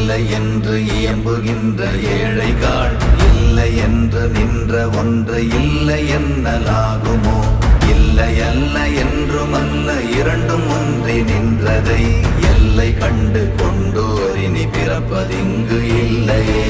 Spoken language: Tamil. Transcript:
இல்லை என்று இயம்புகின்ற ஏழைகள், இல்லை என்று நின்ற ஒன்று இல்லை என்னலாகுமோ? இல்லை அல்ல என்றும் அல்ல, இரண்டும் ஒன்றி நின்றதை எல்லை கண்டு கொண்டோர் இனி பிறப்பதிங்கு இல்லையே.